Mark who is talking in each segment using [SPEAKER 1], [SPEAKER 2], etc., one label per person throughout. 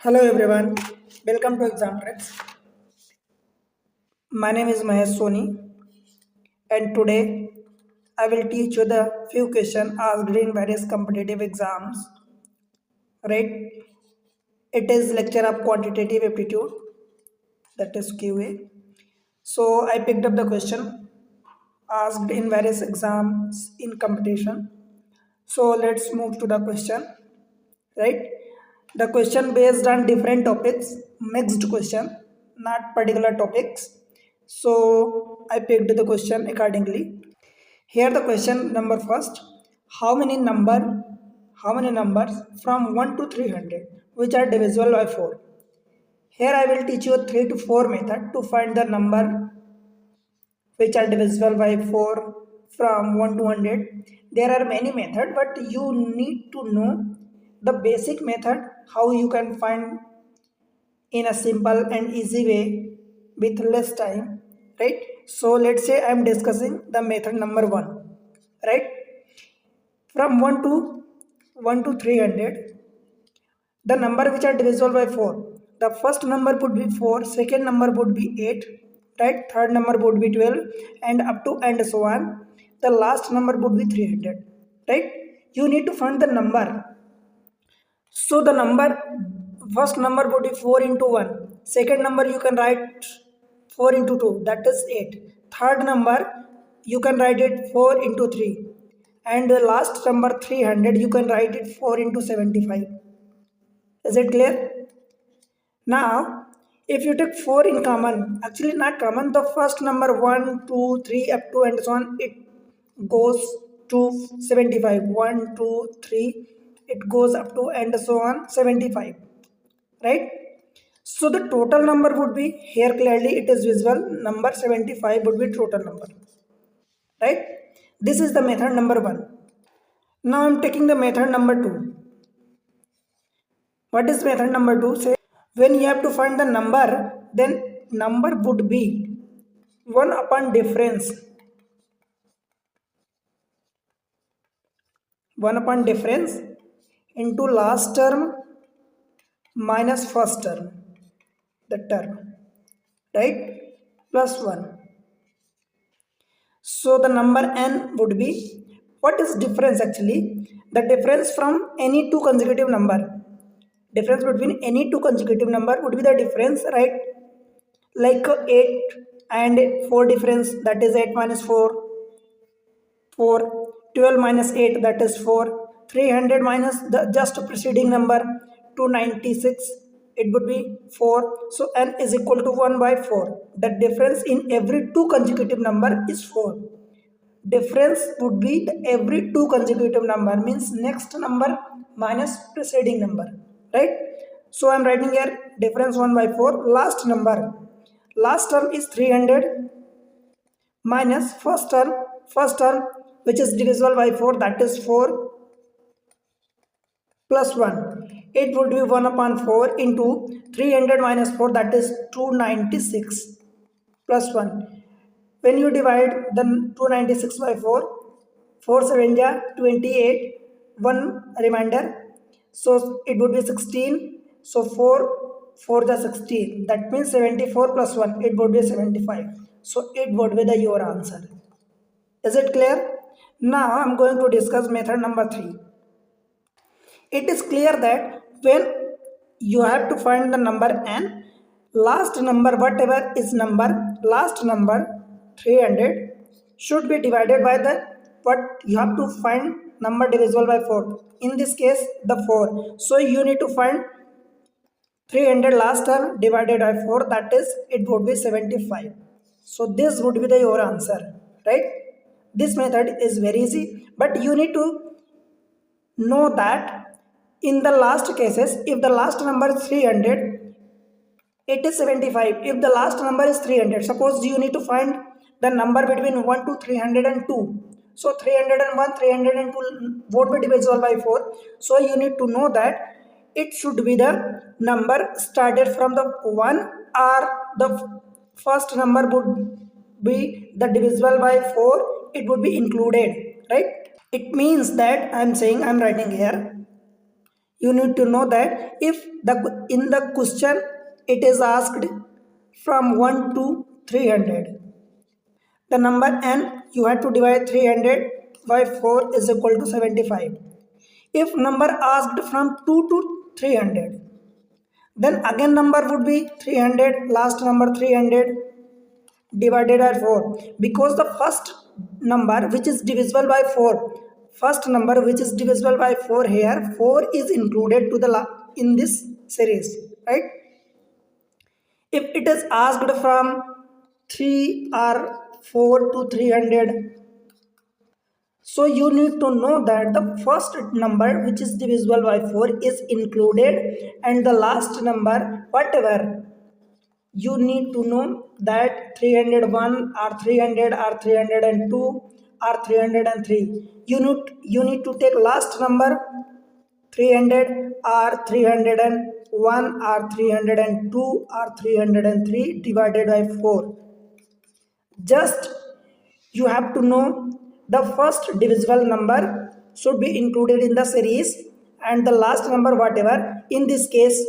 [SPEAKER 1] Hello everyone, welcome to Exam Tricks. My name is Mahesh Soni and today I will teach you the few questions asked in various competitive exams. Right? It is lecture of quantitative aptitude, that is QA. So I picked up the question asked in various exams in competition. So let's move to the question. Right? The question based on different topics, mixed question, not particular topics. So I picked the question accordingly. Here the question number first: how many numbers from 1 to 300 which are divisible by 4? Here I will teach you a 3 to 4 method to find the number which are divisible by 4 from 1 to 100. There are many methods, but you need to know the basic method how you can find in a simple and easy way with less time, right? So let's say I'm discussing the method number 1, right? From 1 to 300, the number which are divisible by 4, the first number would be 4, second number would be 8, right? Third number would be 12, and up to and so on. The last number would be 300, right? You need to find the number. So the number, first number would be 4 into 1, second number you can write 4 into 2, that is 8, third number you can write it 4 into 3, and the last number 300 you can write it 4 into 75. Is it clear? Now, if you take 4 in common, actually not common, the first number 1, 2, 3, up to and so on, it goes to 75. 1, 2, 3, it goes up to and so on 75. Right? So the total number would be, here clearly it is visible, number 75 would be total number. Right? This is the method number 1. Now I am taking the method number 2. What is method number 2? Say when you have to find the number, then number would be 1 upon difference. 1 upon difference into last term minus first term, the term, right? Plus 1. So the number n would be, what is difference actually? The difference from any two consecutive number. Difference between any two consecutive number would be the difference, right? Like 8 and 4 difference, that is 8 minus 4, 4, 12 minus 8, that is 4, 300 minus the just preceding number 296, it would be 4. So n is equal to 1 by 4. The difference in every two consecutive number is 4. Difference would be the every two consecutive number, means next number minus preceding number, right? So I'm writing here difference 1 by 4. Last number, last term is 300 minus first term which is divisible by 4, that is 4, plus 1. It would be 1 upon 4 into 300 minus 4, that is 296, plus 1. When you divide the 296 by 4, 4 7 ja 28, 1 remainder, so it would be 16. So 4 ja 16, that means 74 plus 1, it would be 75. So it would be your answer. Is it clear? Now I am going to discuss method number 3. It is clear that when you have to find the number n, last number, whatever is number, last number 300 should be divided by the, what you have to find number divisible by 4. In this case, the 4. So you need to find 300 last term divided by 4, that is, it would be 75. So this would be your answer, right? This method is very easy, but you need to know that in the last cases, if the last number is 300, it is 75. If the last number is 300, suppose you need to find the number between 1 to 302. So 301, 302 won't be divisible by 4. So you need to know that it should be the number started from the 1, or the first number would be the divisible by 4, it would be included, right? It means that I'm writing here, You need to know that if in the question it is asked from 1 to 300, the number n you have to divide 300 by 4 is equal to 75. If number asked from 2 to 300, then again number would be 300, last number 300 divided by 4, because the first number which is divisible by 4, first number which is divisible by 4, here 4 is included to the in this series, right? If it is asked from 3 or 4 to 300, so you need to know that the first number which is divisible by 4 is included, and the last number whatever, you need to know that 301 or 300 or 302 or 303. You need to take last number 300 or 301 or 302 or 303 divided by 4. Just you have to know the first divisible number should be included in the series, and the last number whatever, in this case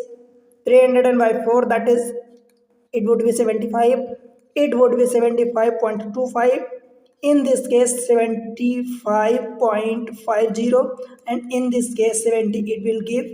[SPEAKER 1] 300 by 4, that is, it would be 75, it would be 75.25, in this case 75.50, and in this case 70, it will give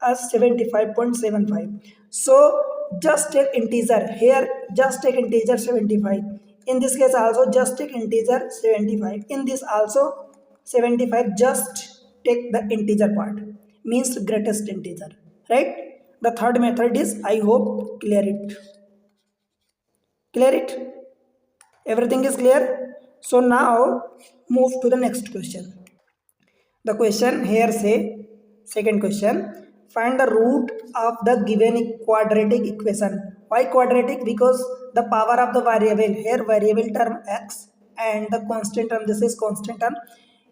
[SPEAKER 1] us 75.75. so just take integer here, just take integer 75, in this case also just take integer 75, in this also 75, just take the integer part, means greatest integer, right? The third method is, I hope clear it, everything is clear. So now move to the next question. The question here say, second question, find the root of the given quadratic equation. Why quadratic? Because the power of the variable, here variable term x, and the constant term, this is constant term.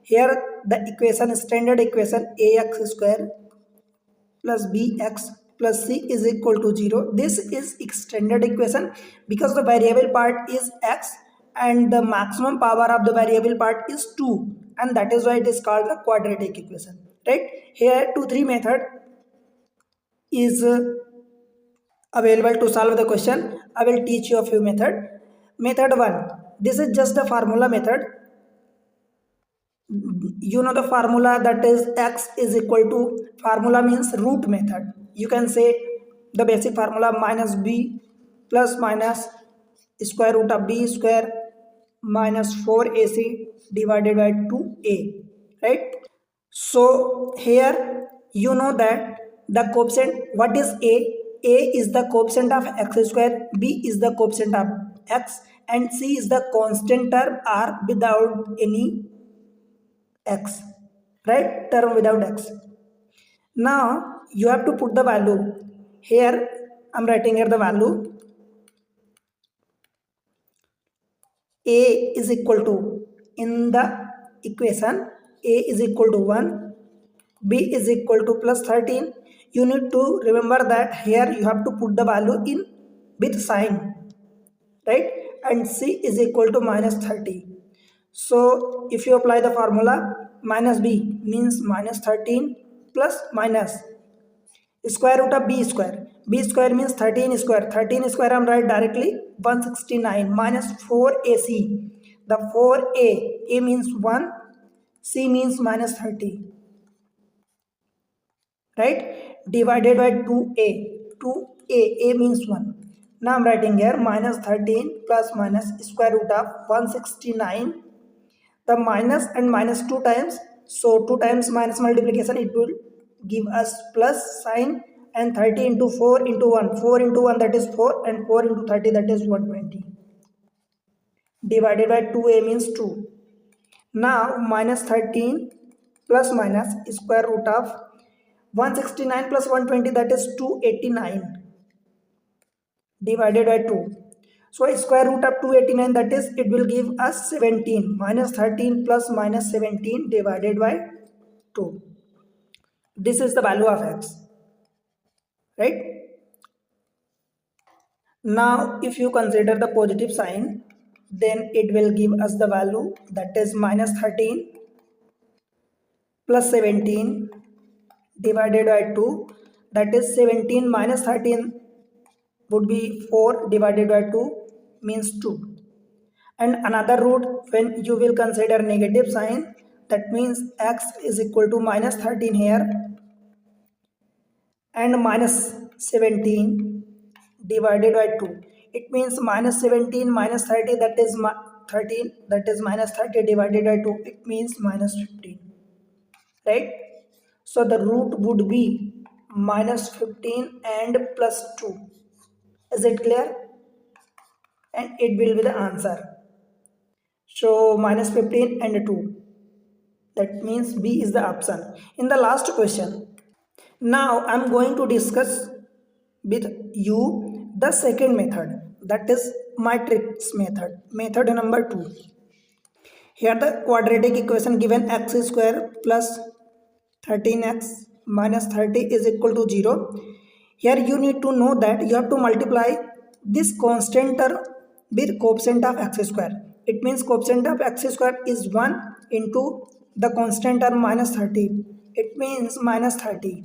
[SPEAKER 1] Here the equation, standard equation, ax square plus bx plus c is equal to 0. This is extended equation because the variable part is x and the maximum power of the variable part is 2, and that is why it is called the quadratic equation, right? Here 2-3 method is available to solve the question. I will teach you a few method. Method 1, this is just the formula method. You know the formula, that is x is equal to, formula means root method. You can say the basic formula, minus b plus minus square root of b square minus 4ac divided by 2a, right? So here you know that the coefficient, what is a is the coefficient of x square, b is the coefficient of x, and c is the constant term r without any x, right? Term without x. Now you have to put the value here. I'm writing here the value. A is equal to, in the equation, a is equal to 1, b is equal to plus 13. You need to remember that here you have to put the value in with sign, right? And c is equal to minus 30. So if you apply the formula, minus b means minus 13 plus minus square root of b square. B square means 13 square. 13 square I am write directly 169 minus 4ac. The 4a means 1, c means minus 30, right? Divided by 2a. 2a means 1. Now I am writing here minus 13 plus minus square root of 169. The minus and minus 2 times, so 2 times minus multiplication, it will give us plus sign, and 30 into 4 into 1, 4 into 1, that is 4, and 4 into 30, that is 120, divided by 2a means 2. Now minus 13 plus minus square root of 169 plus 120, that is 289, divided by 2. So square root of 289, that is, it will give us 17, minus 13 plus minus 17 divided by 2. This is the value of x, right? Now if you consider the positive sign, then it will give us the value, that is minus 13 plus 17 divided by 2, that is 17 minus 13 would be 4 divided by 2 means 2. And another root, when you will consider negative sign, that means x is equal to minus 13 here and minus 17 divided by 2. It means minus 17 minus 30, that is 13, that is minus 30 divided by 2, it means minus 15, right? So the root would be minus 15 and plus 2. Is it clear? And it will be the answer. So minus 15 and 2, that means B is the option. In the last question, now I am going to discuss with you the second method, that is matrix method, method number 2. Here the quadratic equation given x square plus 13x minus 30 is equal to 0. Here you need to know that you have to multiply this constant term with coefficient of x square. It means coefficient of x square is 1 into the constant term minus 30. It means minus 30.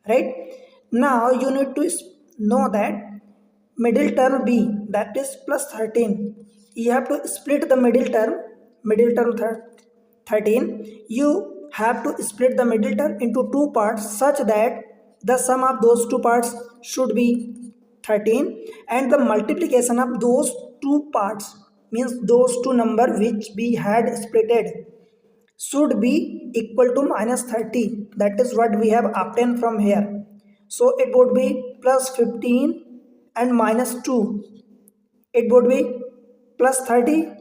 [SPEAKER 1] Right? Now you need to know that middle term b, that is plus 13. You have to split the middle term 13. You have to split the middle term into two parts such that the sum of those two parts should be 13 and the multiplication of those two parts, means those two number which we had splitted, should be equal to minus 30. That is what we have obtained from here. So it would be plus 15 and minus 2. It would be plus 30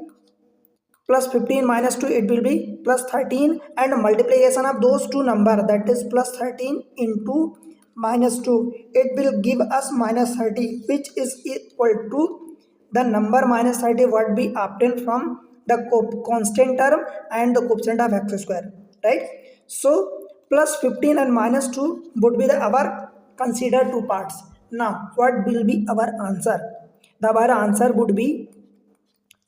[SPEAKER 1] plus 15 minus 2, it will be plus 13, and multiplication of those two number, that is plus 13 into minus 2, it will give us minus 30, which is equal to the number minus 30 what we obtained from the constant term and the coefficient of x square, right? So plus 15 and minus 2 would be the our considered two parts. Now what will be our answer? Our answer would be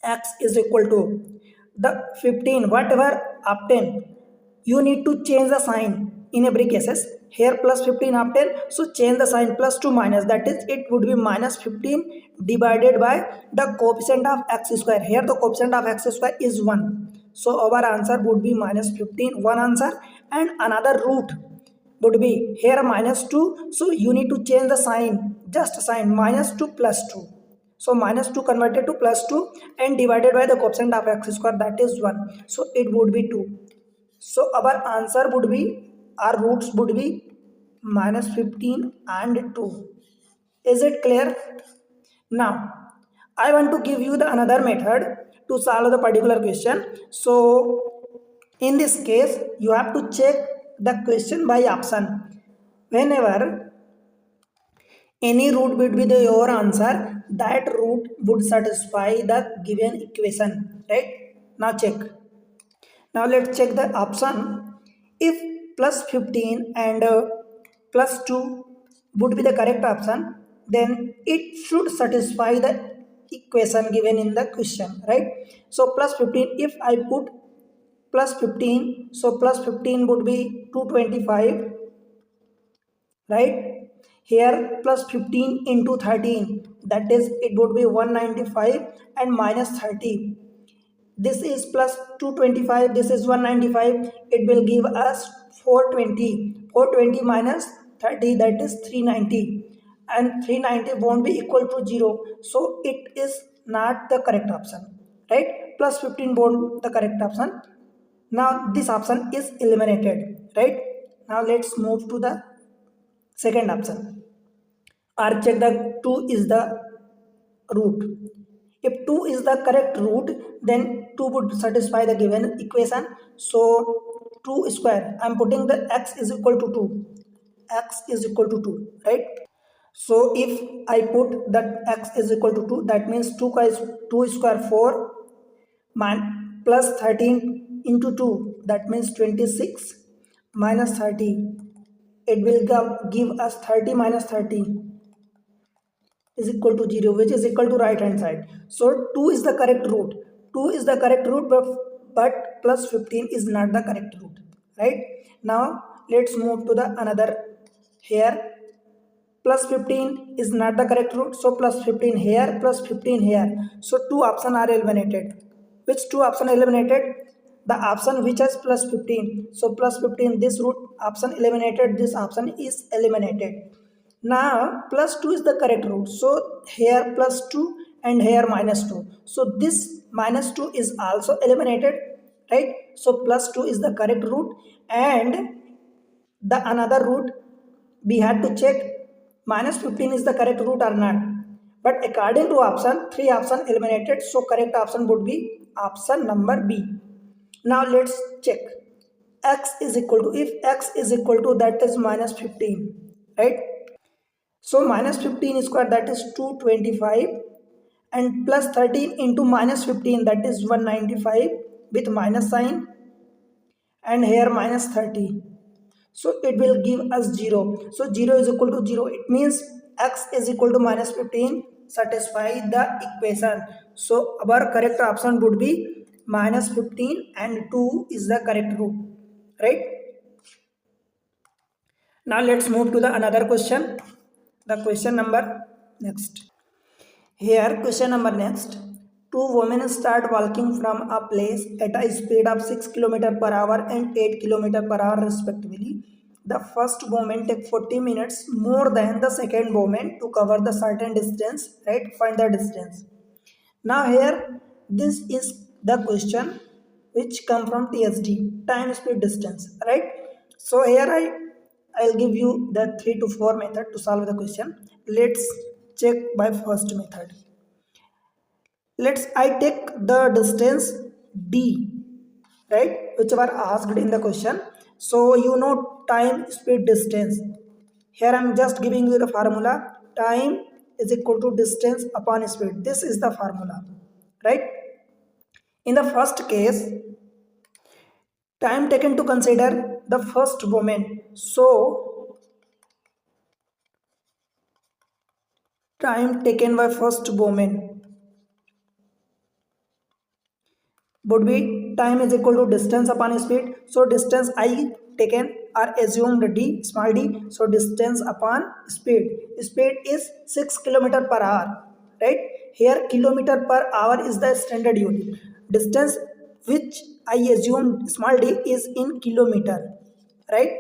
[SPEAKER 1] x is equal to the 15 whatever obtained. You need to change the sign in every cases. Here plus 15 obtained, so change the sign plus to minus, that is it would be minus 15 divided by the coefficient of x square. Here the coefficient of x square is 1, so our answer would be minus 15, one answer. And another root would be here minus 2, so you need to change the sign, just sign minus to plus 2. So minus 2 converted to plus 2 and divided by the coefficient of x square, that is 1, so it would be 2. So our answer would be, our roots would be minus 15 and 2. Is it clear? Now I want to give you the another method to solve the particular question. So in this case you have to check the question by option. Whenever any root would be your answer, that root would satisfy the given equation, right? Now check. Now let's check the option. If plus 15 and plus 2 would be the correct option, then it should satisfy the equation given in the question, right? So plus 15, if I put plus 15, so plus 15 would be 225, right? Here plus 15 into 13, that is it would be 195 and minus 30. This is plus 225, this is 195, it will give us 420. 420 minus 30, that is 390, and 390 won't be equal to 0, so it is not the correct option, right? Plus 15 won't the correct option. Now this option is eliminated, right? Now let's move to the second option, or check the 2 is the root. If 2 is the correct root, then 2 would satisfy the given equation. So 2 square, I am putting the x is equal to 2. X is equal to 2, right? So if I put that x is equal to 2, that means 2 square 4 plus 13 into 2, that means 26 minus 30. It will give us 30 minus 30 is equal to 0, which is equal to right hand side. So 2 is the correct root. 2 is the correct root, but plus 15 is not the correct root, right? Now let's move to the another here. Plus 15 is not the correct root, so plus 15 here, plus 15 here. So two options are eliminated. Which two options eliminated? The option which has plus 15. So plus 15, this root option eliminated, this option is eliminated. Now plus 2 is the correct root. So here plus 2 and here minus 2. So this minus 2 is also eliminated, right? So plus 2 is the correct root, and the another root we had to check minus 15 is the correct root or not. But according to option, three option eliminated, so correct option would be option number B. Now let's check x is equal to, if x is equal to that is minus 15, right? So minus 15 square, that is 225, and plus 13 into minus 15, that is 195 with minus sign, and here minus 30. So it will give us 0. So 0 is equal to 0. It means x is equal to minus 15 satisfy the equation. So our correct option would be minus 15 and 2 is the correct root, right? Now let's move to the another question. The question number next. Here question number next. Two women start walking from a place at a speed of 6 km per hour and 8 km per hour respectively. The first woman takes 40 minutes more than the second woman to cover the certain distance, right? Find the distance. Now here this is the question which come from TSD, time speed distance, right? So here I'll give you the 3 to 4 method to solve the question. Let's check by first method. Let's I take the distance D, right, which were asked in the question. So you know time speed distance. Here I'm just giving you the formula. Time is equal to distance upon speed. This is the formula, right? In the first case, time taken to consider the first moment. So time taken by first moment would be time is equal to distance upon speed. So distance I taken are assumed d, small d. So distance upon speed. Speed is 6 km per hour, right? Here kilometer per hour is the standard unit. Distance which I assume small d is in kilometer, right?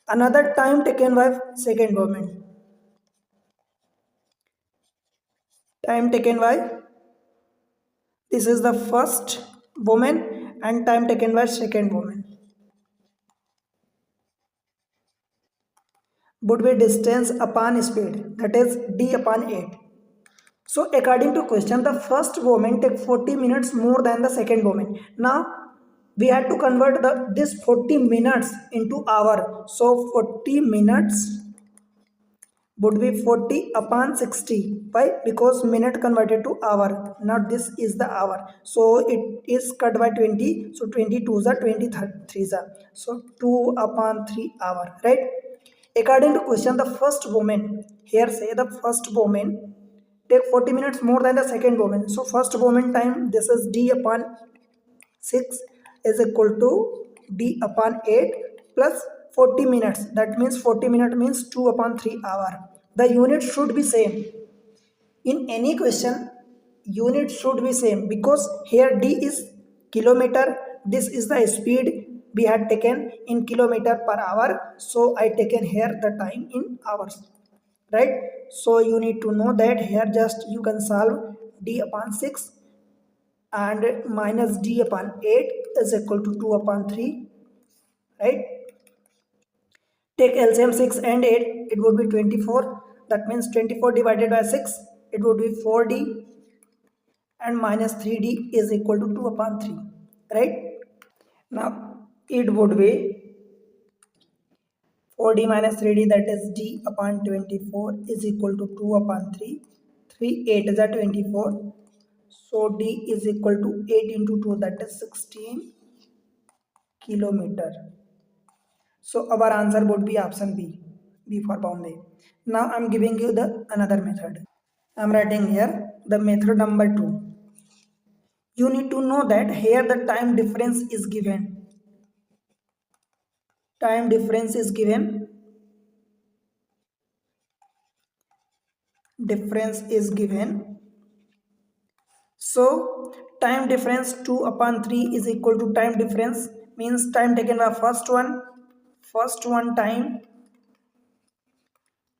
[SPEAKER 1] Another time taken by second moment. Time taken by, this is the first woman, and time taken by second woman would be distance upon speed, that is d upon 8. So according to question, the first woman take 40 minutes more than the second woman. Now we had to convert this 40 minutes into hour. So 40 minutes would be 40 upon 60. Why? Because minute converted to hour. Now this is the hour. So it is cut by 20. So 22s are 23s are. So 2 upon 3 hour. Right? According to question, the first woman, here say the first woman take 40 minutes more than the second woman. So first woman time, this is d upon 6 is equal to d upon 8 plus 40 minutes. That means 40 minutes means 2 upon 3 hour. The unit should be same. In any question, unit should be same because here d is kilometer. This is the speed we had taken in kilometer per hour. So I taken here the time in hours, right? So you need to know that here just you can solve d upon 6 and minus d upon 8 is equal to 2 upon 3, right? Take LCM 6 and 8, it would be 24. That means 24 divided by 6, it would be 4d, and minus 3d is equal to 2 upon 3, right? Now it would be 4d minus 3d, that is d upon 24 is equal to 2 upon 3. 3 8 is a 24. So d is equal to 8 into 2, that is 16 kilometer. So our answer would be option B, B for Bombay. Now I am giving you the another method. I am writing here the method number 2. You need to know that here the time difference is given. time difference is given. Difference is given. So time difference 2 upon 3 is equal to time difference means time taken by first one time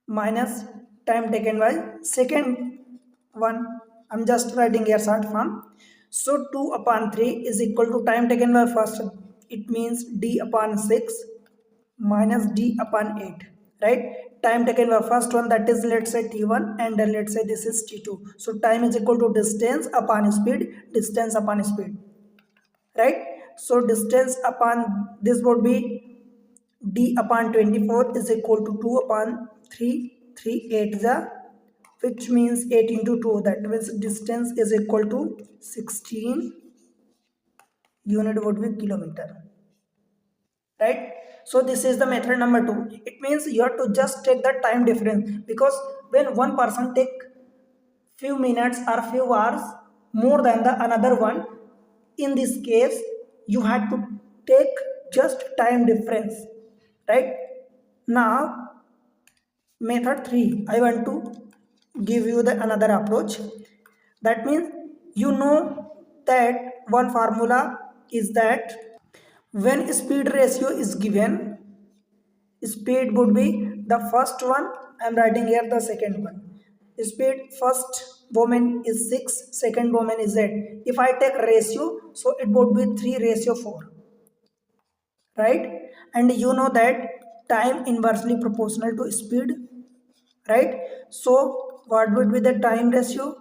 [SPEAKER 1] minus time taken by second one. I'm just writing here short form. So 2 upon 3 is equal to time taken by first, it means d upon 6 minus d upon 8, right? Time taken by first one, that is let's say t1, and then let's say this is t2. So time is equal to distance upon speed, distance upon speed, right? So distance upon this would be d upon 24 is equal to 2 upon 3, 3 8 the, which means 8 into 2, that means distance is equal to 16 unit would be kilometer, right? So this is the method number 2. It means you have to just take the time difference, because when one person take few minutes or few hours more than the another one, in this case you had to take just time difference, right? Now method 3, I want to give you the another approach. That means you know that one formula is that when speed ratio is given, speed would be the first one, I am writing here the second one. Speed first moment is 6, second moment is 8. If I take ratio, so it would be 3:4, right? And you know that time inversely proportional to speed, right? So what would be the time ratio?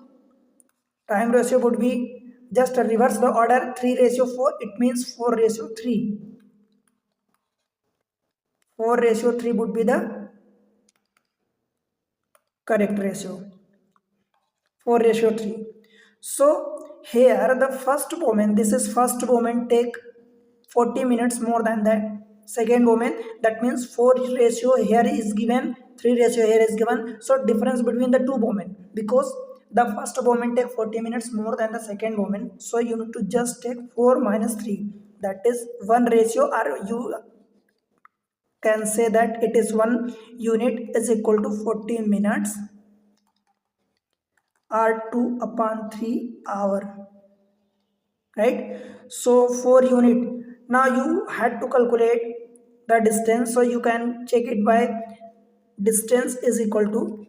[SPEAKER 1] Time ratio would be, just reverse the order, 3:4, it means 4:3. 4:3 would be the correct ratio. 4:3. So here the first moment, this is first moment, take 40 minutes more than that second moment. That means 4 ratio here is given, 3 ratio here is given. So difference between the two moment, because the first moment take 40 minutes more than the second moment, so you need to just take 4 minus 3, that is 1 ratio, or you can say that it is 1 unit is equal to 40 minutes or 2 upon 3 hour, right? So 4 unit. Now you had to calculate the distance, so you can check it by distance is equal to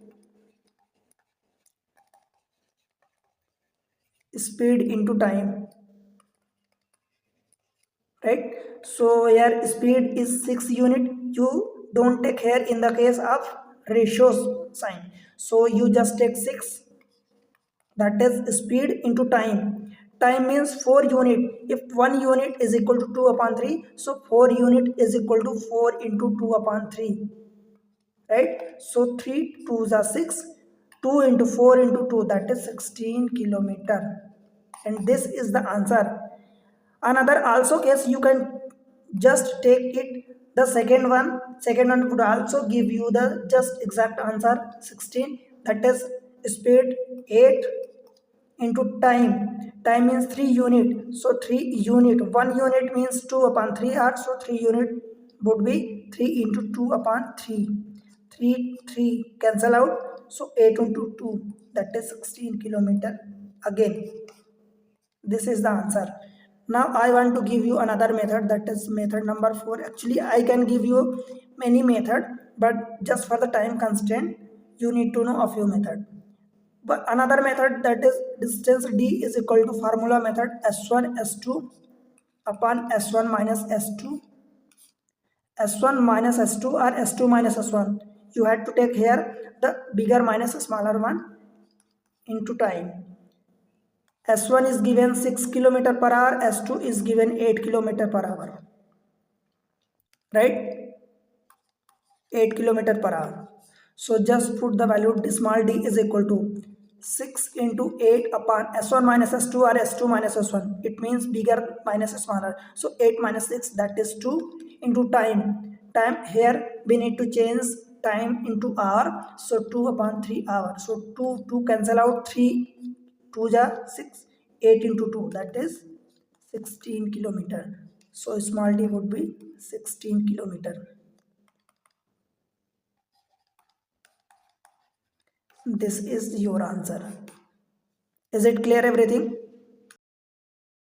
[SPEAKER 1] speed into time, right? So here speed is 6 unit, you don't take here in the case of ratios sign, so you just take 6, that is speed into time. Time means 4 unit. If 1 unit is equal to 2 upon 3, so 4 unit is equal to 4 into 2 upon 3, right? So 3 2s are 6, 2 into 4 into 2, that is 16 kilometer, and this is the answer. Another also case, you can just take it the second one would also give you the just exact answer 16, that is speed 8 into time. Time means 3 unit, so 3 unit, 1 unit means 2 upon 3 hours, so 3 unit would be 3 into 2 upon 3, 3 cancel out, so 8 into 2, that is 16 kilometer. Again this is the answer. Now I want to give you another method, that is method number 4. Actually I can give you many method, but just for the time constraint you need to know a few method. But another method, that is distance d is equal to formula method s1 s2 upon s1 minus s2, s1 minus s2 or s2 minus s1. You had to take here the bigger minus smaller one into time. S1 is given 6 km per hour, S2 is given 8 km per hour, right? 8 km per hour. So just put the value small d is equal to 6 into 8 upon S1 minus S2 or S2 minus S1. It means bigger minus smaller. So 8 minus 6, that is 2 into time. Time here we need to change time into hour. So 2 upon 3 hours. So 2 cancel out, 3 2 ja 6, 8 into 2, that is 16 kilometer. So small d would be 16 kilometer. This is your answer. Is it clear everything?